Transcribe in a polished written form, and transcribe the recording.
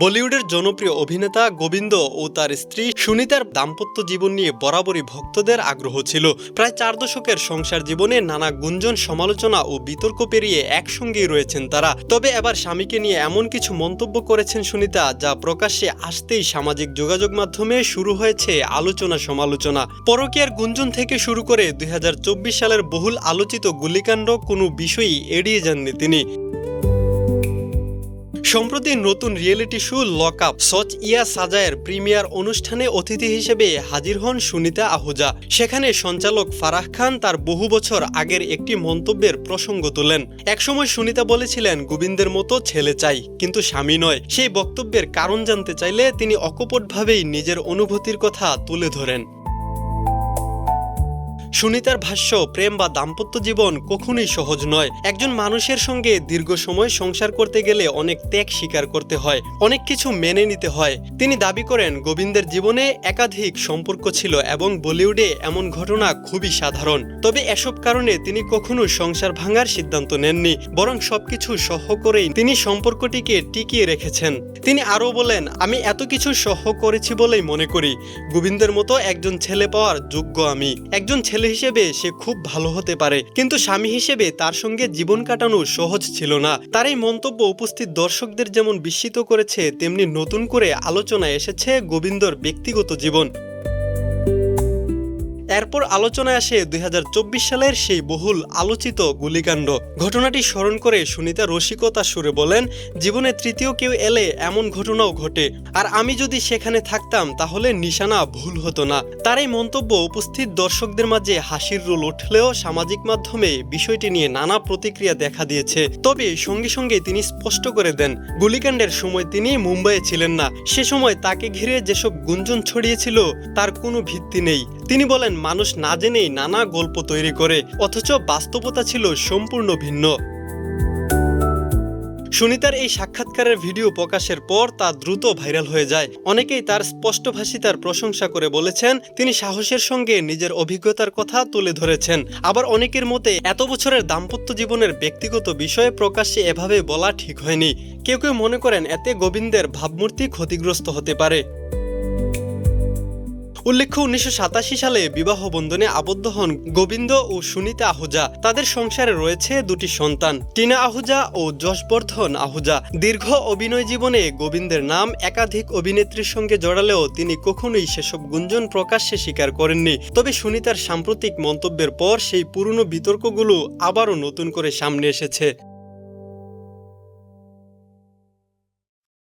বলিউডের জনপ্রিয় অভিনেতা গোবিন্দ ও তার স্ত্রী সুনিতার দাম্পত্য জীবন নিয়ে বরাবরই ভক্তদের আগ্রহ ছিল। প্রায় 4 দশকের সংসার জীবনে নানা গুঞ্জন, সমালোচনা ও বিতর্ক পেরিয়ে একসঙ্গেই রয়েছেন তারা। তবে এবার স্বামীকে নিয়ে এমন কিছু মন্তব্য করেছেন সুনিতা, যা প্রকাশ্যে আসতেই সামাজিক যোগাযোগ মাধ্যমে শুরু হয়েছে আলোচনা সমালোচনা। পরকীয়ার গুঞ্জন থেকে শুরু করে 2024 সালের বহুল আলোচিত গুলিকাণ্ড, কোনো বিষয়ই এড়িয়ে যাননি তিনি। সম্প্রতি নতুন রিয়েলিটি শো লক আপ সচ ইয়া সাজায়ের প্রিমিয়ার অনুষ্ঠানে অতিথি হিসেবে হাজির হন সুনিতা আহুজা। সেখানে সঞ্চালক ফারাহ খান তার বহু বছর আগের একটি মন্তব্যের প্রসঙ্গ তোলেন। একসময় সুনিতা বলেছিলেন, গোবিন্দের মতো ছেলে চাই, কিন্তু স্বামী নয়। সেই বক্তব্যের কারণ জানতে চাইলে তিনি অকপটভাবেই নিজের অনুভূতির কথা তুলে ধরেন। সুনিতার ভাষ্য, প্রেম বা দাম্পত্য জীবন কখনোই সহজ নয়। একজন মানুষের সঙ্গে দীর্ঘ সময় সংসার করতে গেলে অনেক ত্যাগ স্বীকার করতে হয়, অনেক কিছু মেনে নিতে হয়। তিনি দাবি করেন, গোবিন্দের জীবনে একাধিক সম্পর্ক ছিল এবং বলিউডে এমন ঘটনা খুবই সাধারণ। তবে এসব কারণে তিনি কখনো সংসার ভাঙার সিদ্ধান্ত নেননি, বরং সবকিছু সহ্য করেই তিনি সম্পর্কটিকে টিকিয়ে রেখেছেন। তিনি আরও বলেন, আমি এত কিছু সহ্য করেছি বলেই মনে করি গোবিন্দের মতো একজন ছেলে পাওয়ার যোগ্য আমি। একজন ছেলে হিসেবে সে খুব ভালো হতে পারে, কিন্তু স্বামী হিসেবে তার সঙ্গে জীবন কাটানো সহজ ছিল না। তার এই মন্তব্য উপস্থিত দর্শকদের যেমন বিস্মিত করেছে, তেমনি নতুন করে আলোচনায় এসেছে গোবিন্দর ব্যক্তিগত জীবন। এরপর আলোচনায় আসে 2024 সালের সেই বহুল আলোচিত গুলিকাণ্ড। ঘটনাটি স্মরণ করে সুনিতা রসিকতার সুরে বলেন, জীবনে তৃতীয় কেউ এলে এমন ঘটনাও ঘটে, আর আমি যদি সেখানে থাকতাম তাহলে নিশানা ভুল হতো না। তার এই মন্তব্য উপস্থিত দর্শকদের মাঝে হাসির রোল উঠলেও সামাজিক মাধ্যমে বিষয়টি নিয়ে নানা প্রতিক্রিয়া দেখা দিয়েছে। তবে সঙ্গে সঙ্গে তিনি স্পষ্ট করে দেন, গুলিকাণ্ডের সময় তিনি মুম্বাইয়ে ছিলেন না। সে সময় তাকে ঘিরে যেসব গুঞ্জন ছড়িয়েছিল তার কোনো ভিত্তি নেই। তিনি বলেন, মানুষ না জেনেই নানা গল্প তৈরি করে, অথচ বাস্তবতা ছিল সম্পূর্ণ ভিন্ন। সুনিতার এই সাক্ষাৎকারের ভিডিও প্রকাশের পর তা দ্রুত ভাইরাল হয়ে যায়। অনেকেই তার স্পষ্টভাষিতার প্রশংসা করে বলেছেন, তিনি সাহসের সঙ্গে নিজের অভিজ্ঞতার কথা তুলে ধরেছেন। আবার অনেকের মতে, এত বছরের দাম্পত্য জীবনের ব্যক্তিগত বিষয়ে প্রকাশ্যে এভাবে বলা ঠিক হয়নি। কেউ কেউ মনে করেন এতে গোবিন্দের ভাবমূর্তি ক্ষতিগ্রস্ত হতে পারে। উল্লেখ্য, 1987 সালে বিবাহ বন্ধনে আবদ্ধ হন গোবিন্দ ও সুনিতা আহুজা। তাদের সংসারে রয়েছে 2টি সন্তান, টিনা আহুজা ও যশবর্ধন আহুজা। দীর্ঘ অভিনয় জীবনে গোবিন্দের নাম একাধিক অভিনেত্রীর সঙ্গে জড়ালেও তিনি কখনোই সেসব গুঞ্জন প্রকাশ্যে স্বীকার করেননি। তবে সুনিতার সাম্প্রতিক মন্তব্যের পর সেই পুরনো বিতর্কগুলো আবারও নতুন করে সামনে এসেছে।